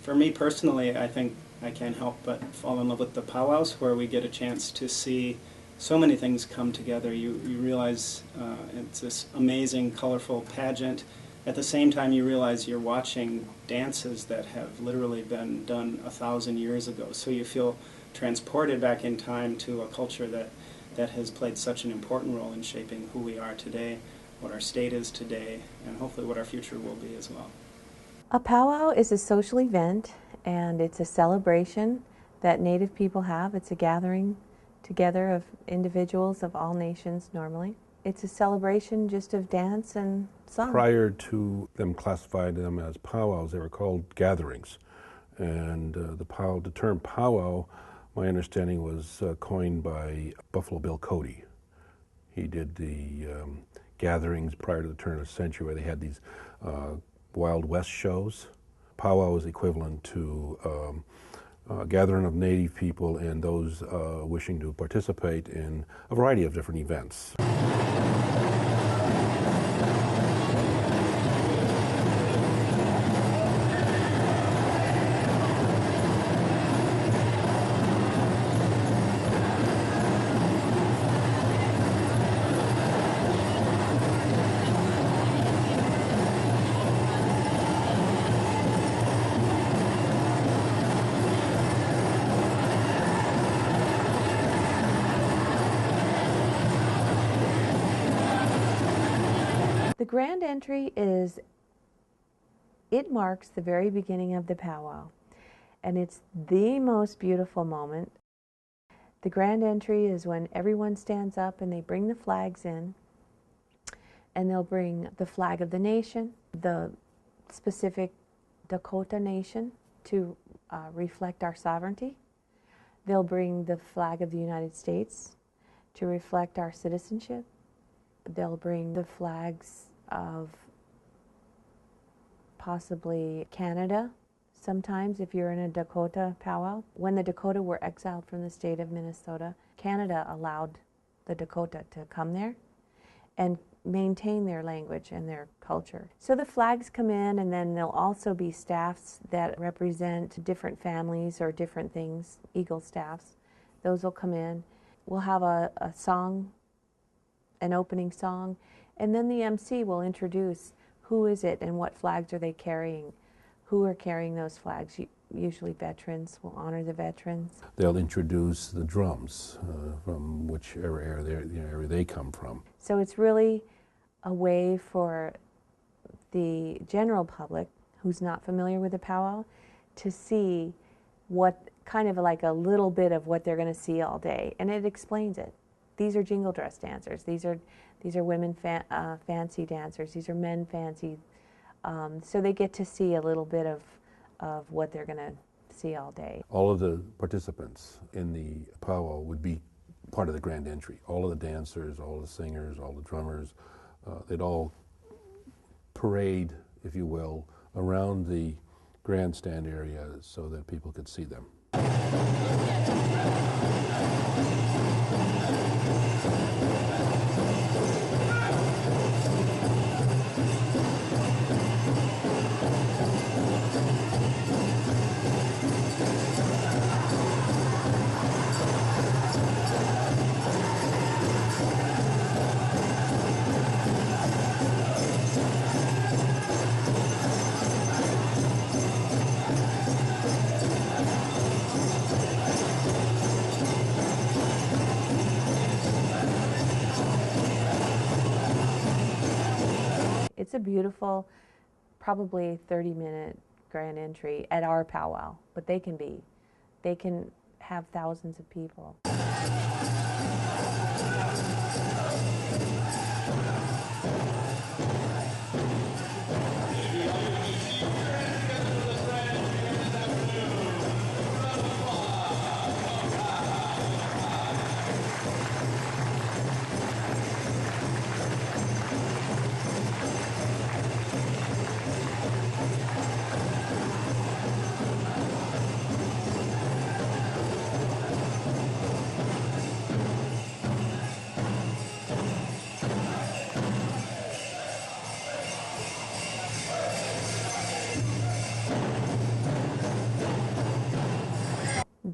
For me personally, I think I can't help but fall in love with the powwows, where we get a chance to see so many things come together. You realize it's this amazing, colorful pageant. At the same time, you realize you're watching dances that have literally been done 1,000 years ago. So you feel transported back in time to a culture that has played such an important role in shaping who we are today, what our state is today, and hopefully what our future will be as well. A powwow is a social event, and it's a celebration that Native people have. It's a gathering together of individuals of all nations normally. It's a celebration just of dance and song. Prior to them classifying them as powwows, they were called gatherings. And the term powwow, my understanding, was coined by Buffalo Bill Cody. He did the gatherings prior to the turn of the century where they had these Wild West shows. Powwow is equivalent to a gathering of Native people and those wishing to participate in a variety of different events. The grand entry it marks the very beginning of the powwow, and it's the most beautiful moment. The grand entry is when everyone stands up and they bring the flags in, and they'll bring the flag of the nation, the specific Dakota nation to reflect our sovereignty. They'll bring the flag of the United States to reflect our citizenship. They'll bring the flags of possibly Canada sometimes if you're in a Dakota powwow. When the Dakota were exiled from the state of Minnesota, Canada allowed the Dakota to come there and maintain their language and their culture. So the flags come in, and then there'll also be staffs that represent different families or different things, eagle staffs. Those will come in. We'll have a song, an opening song, and then the MC will introduce who is it and what flags are they carrying, who are carrying those flags. Usually veterans will honor the veterans. They'll introduce the drums from whichever area they come from. So it's really a way for the general public who's not familiar with the powwow to see what kind of like a little bit of what they're going to see all day, and it explains it. These are jingle dress dancers. These are women fancy dancers. These are men fancy. So they get to see a little bit of what they're going to see all day. All of the participants in the powwow would be part of the grand entry. All of the dancers, all the singers, all the drummers, they'd all parade, if you will, around the grandstand area so that people could see them. It's a beautiful, probably 30-minute grand entry at our powwow, but they can have thousands of people.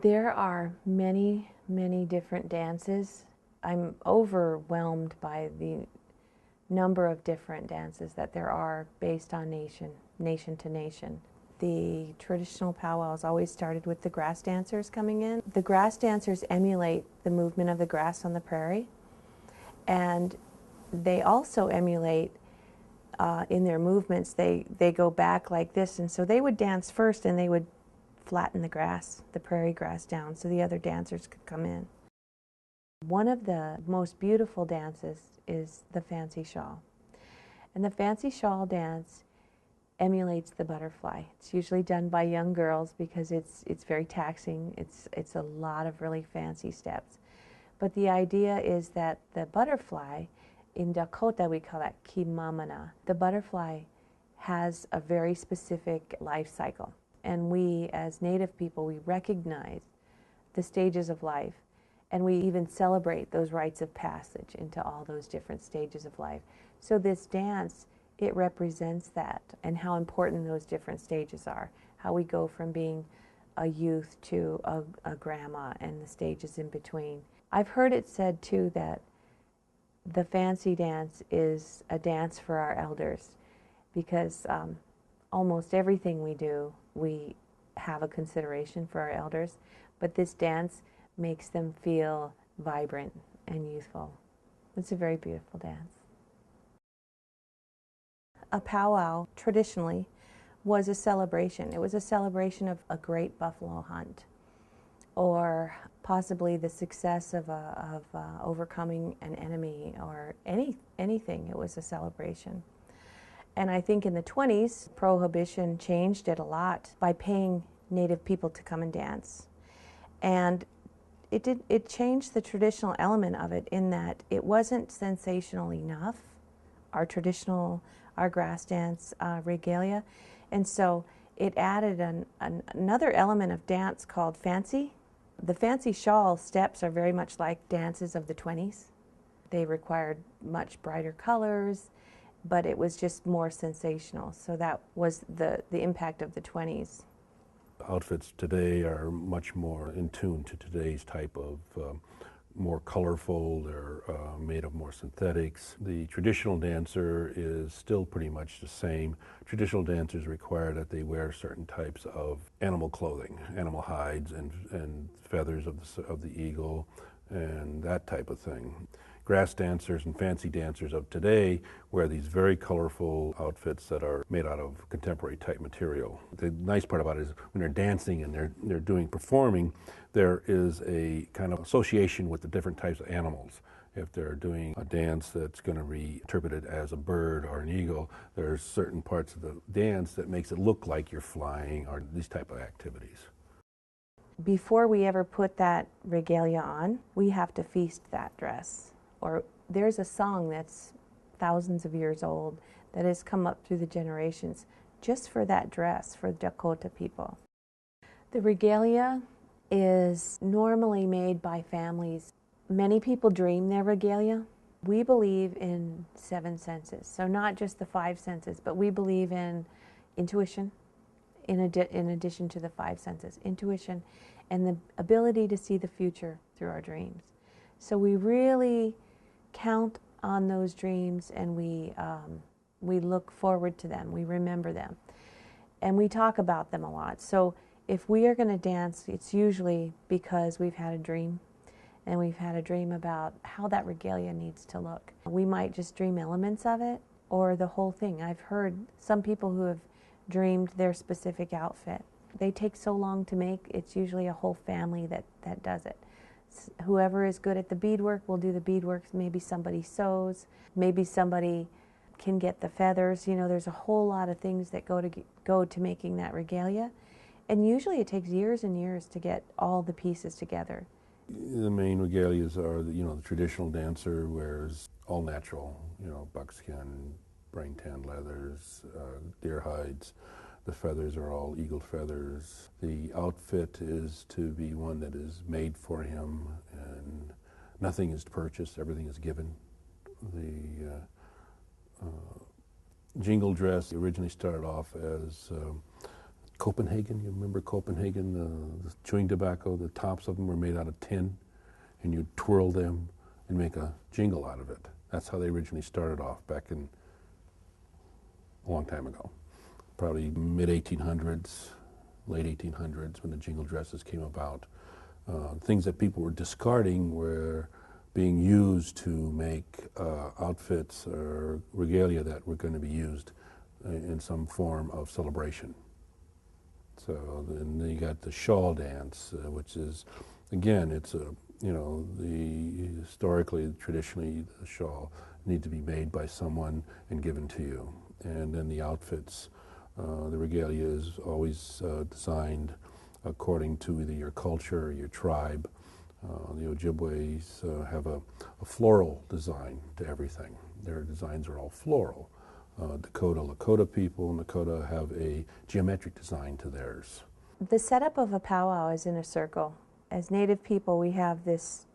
There are many, many different dances. I'm overwhelmed by the number of different dances that there are based on nation to nation. The traditional powwows always started with the grass dancers coming in. The grass dancers emulate the movement of the grass on the prairie, and they also emulate in their movements, they go back like this, and so they would dance first and they would flatten the grass, the prairie grass down, so the other dancers could come in. One of the most beautiful dances is the fancy shawl. And the fancy shawl dance emulates the butterfly. It's usually done by young girls because it's very taxing. It's a lot of really fancy steps. But the idea is that the butterfly, in Dakota we call that kimamana. The butterfly has a very specific life cycle. And we, as Native people, we recognize the stages of life, and we even celebrate those rites of passage into all those different stages of life. So this dance, it represents that and how important those different stages are, how we go from being a youth to a grandma and the stages in between. I've heard it said too that the fancy dance is a dance for our elders, because almost everything we do, we have a consideration for our elders, but this dance makes them feel vibrant and youthful. It's a very beautiful dance. A powwow, traditionally, was a celebration. It was a celebration of a great buffalo hunt, or possibly the success of overcoming an enemy, or anything. It was a celebration. And I think in the 20s, Prohibition changed it a lot by paying Native people to come and dance. And it changed the traditional element of it in that it wasn't sensational enough, our grass dance regalia. And so it added another element of dance called fancy. The fancy shawl steps are very much like dances of the 20s. They required much brighter colors, but it was just more sensational. So that was the impact of the 20s. Outfits today are much more in tune to today's type of more colorful. They're made of more synthetics. The traditional dancer is still pretty much the same. Traditional dancers require that they wear certain types of animal clothing, animal hides and feathers of the eagle and that type of thing. Grass dancers and fancy dancers of today wear these very colorful outfits that are made out of contemporary type material. The nice part about it is when they're dancing and they're performing, there is a kind of association with the different types of animals. If they're doing a dance that's going to be interpreted as a bird or an eagle, there's certain parts of the dance that makes it look like you're flying, or these type of activities. Before we ever put that regalia on, we have to feast that dress. Or there's a song that's thousands of years old that has come up through the generations just for that dress for Dakota people. The regalia is normally made by families. Many people dream their regalia. We believe in 7 senses, so not just the 5 senses, but we believe in intuition in addition to the 5 senses. Intuition and the ability to see the future through our dreams. So we really count on those dreams, and we look forward to them. We remember them, and we talk about them a lot. So if we are going to dance, it's usually because we've had a dream, and we've had a dream about how that regalia needs to look. We might just dream elements of it or the whole thing. I've heard some people who have dreamed their specific outfit. They take so long to make, it's usually a whole family that does it. Whoever is good at the beadwork will do the beadwork. Maybe somebody sews. Maybe somebody can get the feathers. You know, there's a whole lot of things that go to making that regalia. And usually it takes years and years to get all the pieces together. The main regalias are, the traditional dancer wears all natural, buckskin, brain tan leathers, deer hides. The feathers are all eagle feathers. The outfit is to be one that is made for him, and nothing is purchased, everything is given. The jingle dress originally started off as Copenhagen. You remember Copenhagen, the chewing tobacco, the tops of them were made out of tin, and you'd twirl them and make a jingle out of it. That's how they originally started off back in a long time ago, probably mid-1800s, late 1800s when the jingle dresses came about. Things that people were discarding were being used to make outfits or regalia that were going to be used in some form of celebration. So then you got the shawl dance, which is, again, it's a, you know, historically, traditionally, the shawl need to be made by someone and given to you. And then the outfits, the regalia is always designed according to either your culture or your tribe. The Ojibways have a floral design to everything. Their designs are all floral. Lakota people, Nakota have a geometric design to theirs. The setup of a powwow is in a circle. As Native people, we have this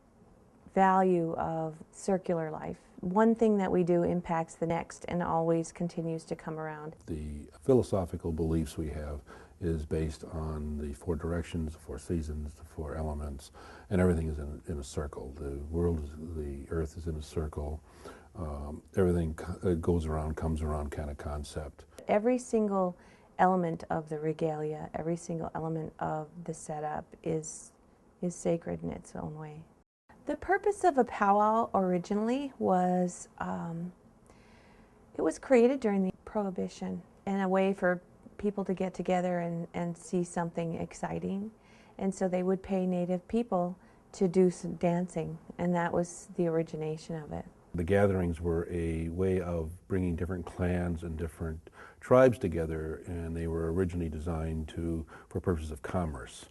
value of circular life. One thing that we do impacts the next and always continues to come around. The philosophical beliefs we have is based on the four directions, the four seasons, the four elements, and everything is in a circle. The world, the earth is in a circle. Everything goes around, comes around kind of concept. Every single element of the regalia, every single element of the setup is sacred in its own way. The purpose of a powwow originally was, it was created during the Prohibition and a way for people to get together and see something exciting. And so they would pay Native people to do some dancing, and that was the origination of it. The gatherings were a way of bringing different clans and different tribes together, and they were originally designed for purposes of commerce.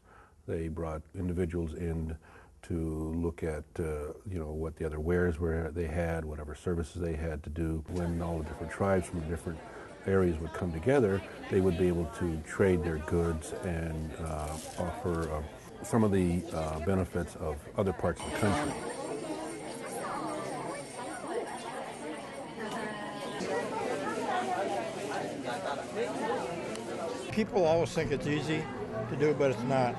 They brought individuals in to look at you know, what the other wares they had, whatever services they had to do. When all the different tribes from the different areas would come together, they would be able to trade their goods and offer some of the benefits of other parts of the country. People always think it's easy to do, but it's not.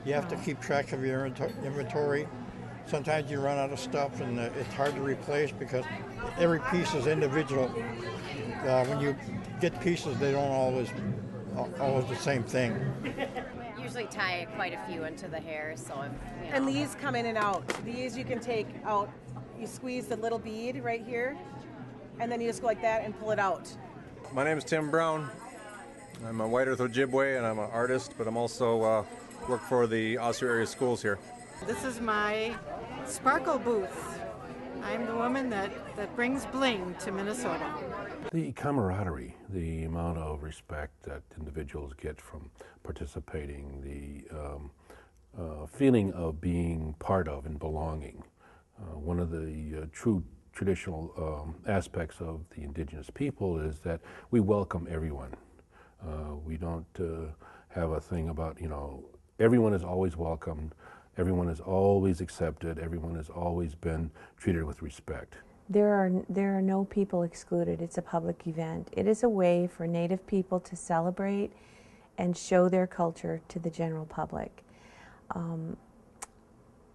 You have to keep track of your inventory. Sometimes you run out of stuff and it's hard to replace because every piece is individual. When you get pieces, they don't always the same thing. Usually tie quite a few into the hair, so you know. And these come in and out. These you can take out. You squeeze the little bead right here, and then you just go like that and pull it out. My name is Tim Brown. I'm a White Earth Ojibwe, and I'm an artist, but I'm also work for the Osseo area schools here. This is my sparkle booth. I'm the woman that brings bling to Minnesota. The camaraderie, the amount of respect that individuals get from participating, the feeling of being part of and belonging. One of the true traditional aspects of the indigenous people is that we welcome everyone. We don't have a thing about, you know, everyone is always welcomed, everyone is always accepted, everyone has always been treated with respect. There are no people excluded. It's a public event. It is a way for Native people to celebrate and show their culture to the general public.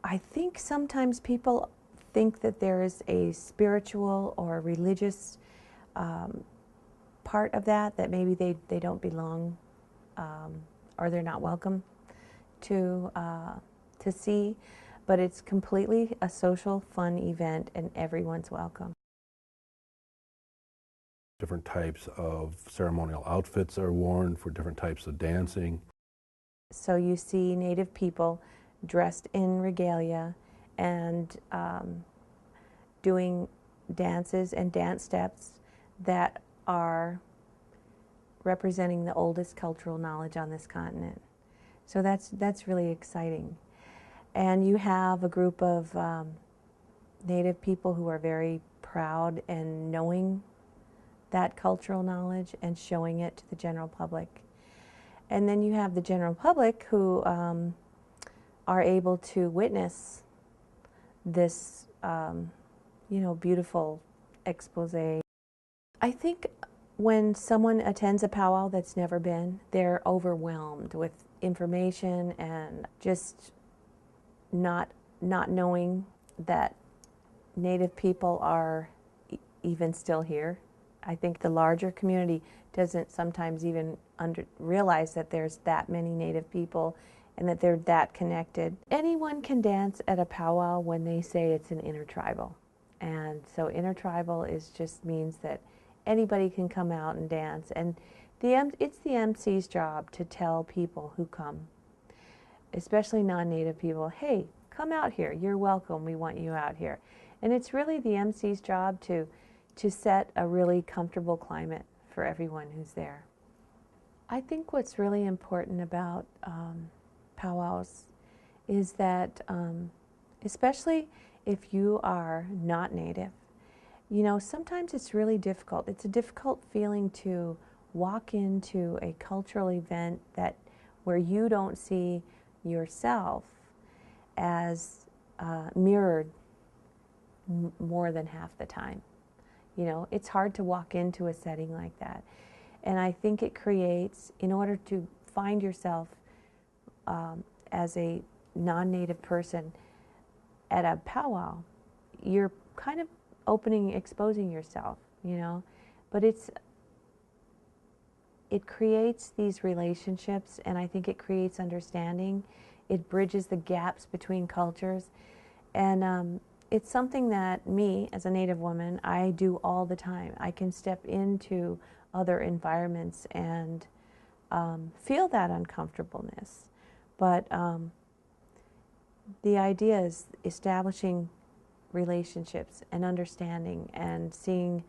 I think sometimes people think that there is a spiritual or religious part of that maybe they don't belong or they're not welcome to see, but it's completely a social, fun event and everyone's welcome. Different types of ceremonial outfits are worn for different types of dancing. So you see Native people dressed in regalia and doing dances and dance steps that are representing the oldest cultural knowledge on this continent. So that's really exciting. And you have a group of Native people who are very proud and knowing that cultural knowledge and showing it to the general public. And then you have the general public who are able to witness this you know, beautiful expose. I think When someone attends a powwow that's never been, they're overwhelmed with information and just not knowing that Native people are even still here. I think the larger community doesn't sometimes even realize that there's that many Native people and that they're that connected. Anyone can dance at a powwow when they say it's an intertribal. And so intertribal just means that anybody can come out and dance. And it's the MC's job to tell people who come, especially non-Native people, hey, come out here. You're welcome. We want you out here. And it's really the MC's job to set a really comfortable climate for everyone who's there. I think what's really important about powwows is that, especially if you are not Native, you know, sometimes it's really difficult. It's a difficult feeling to walk into a cultural event where you don't see yourself as mirrored more than half the time. You know, it's hard to walk into a setting like that. And I think it creates, in order to find yourself as a non-Native person at a powwow, you're kind of exposing yourself, you know. But it creates these relationships, and I think it creates understanding. It bridges the gaps between cultures. And it's something that me, as a Native woman, I do all the time. I can step into other environments and feel that uncomfortableness. But the idea is establishing relationships and understanding and seeing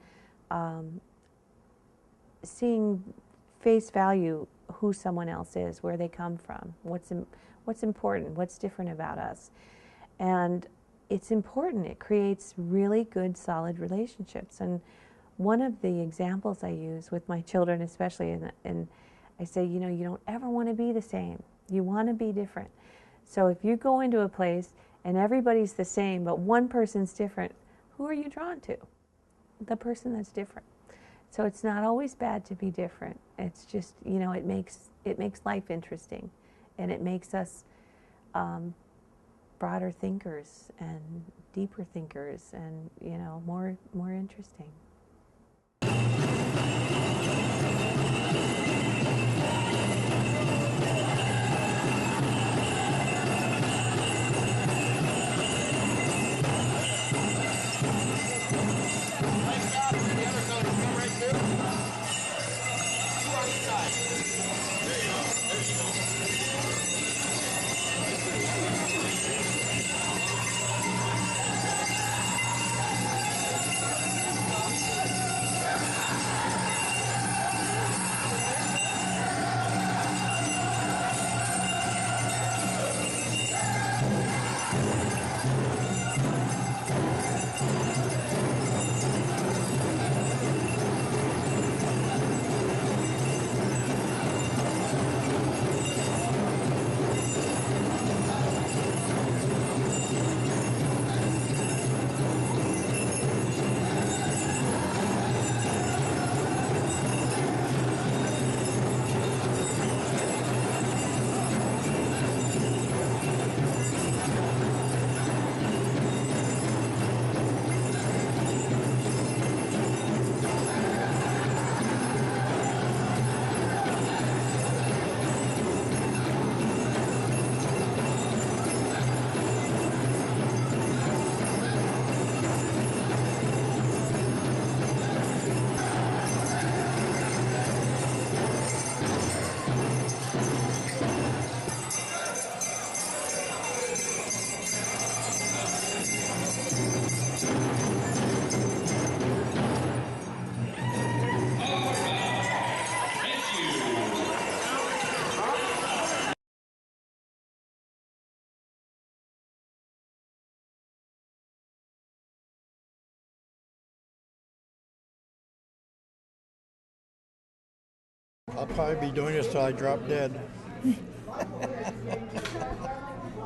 face value who someone else is, where they come from, what's important, what's different about us. And it's important. It creates really good, solid relationships. And one of the examples I use with my children especially, and I say, you know, you don't ever want to be the same. You want to be different. So if you go into a place and everybody's the same, but one person's different, who are you drawn to? The person that's different. So it's not always bad to be different. It's just, you know, it makes life interesting, and it makes us broader thinkers and deeper thinkers, and, you know, more interesting. I'll probably be doing this till I drop dead.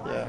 Yeah.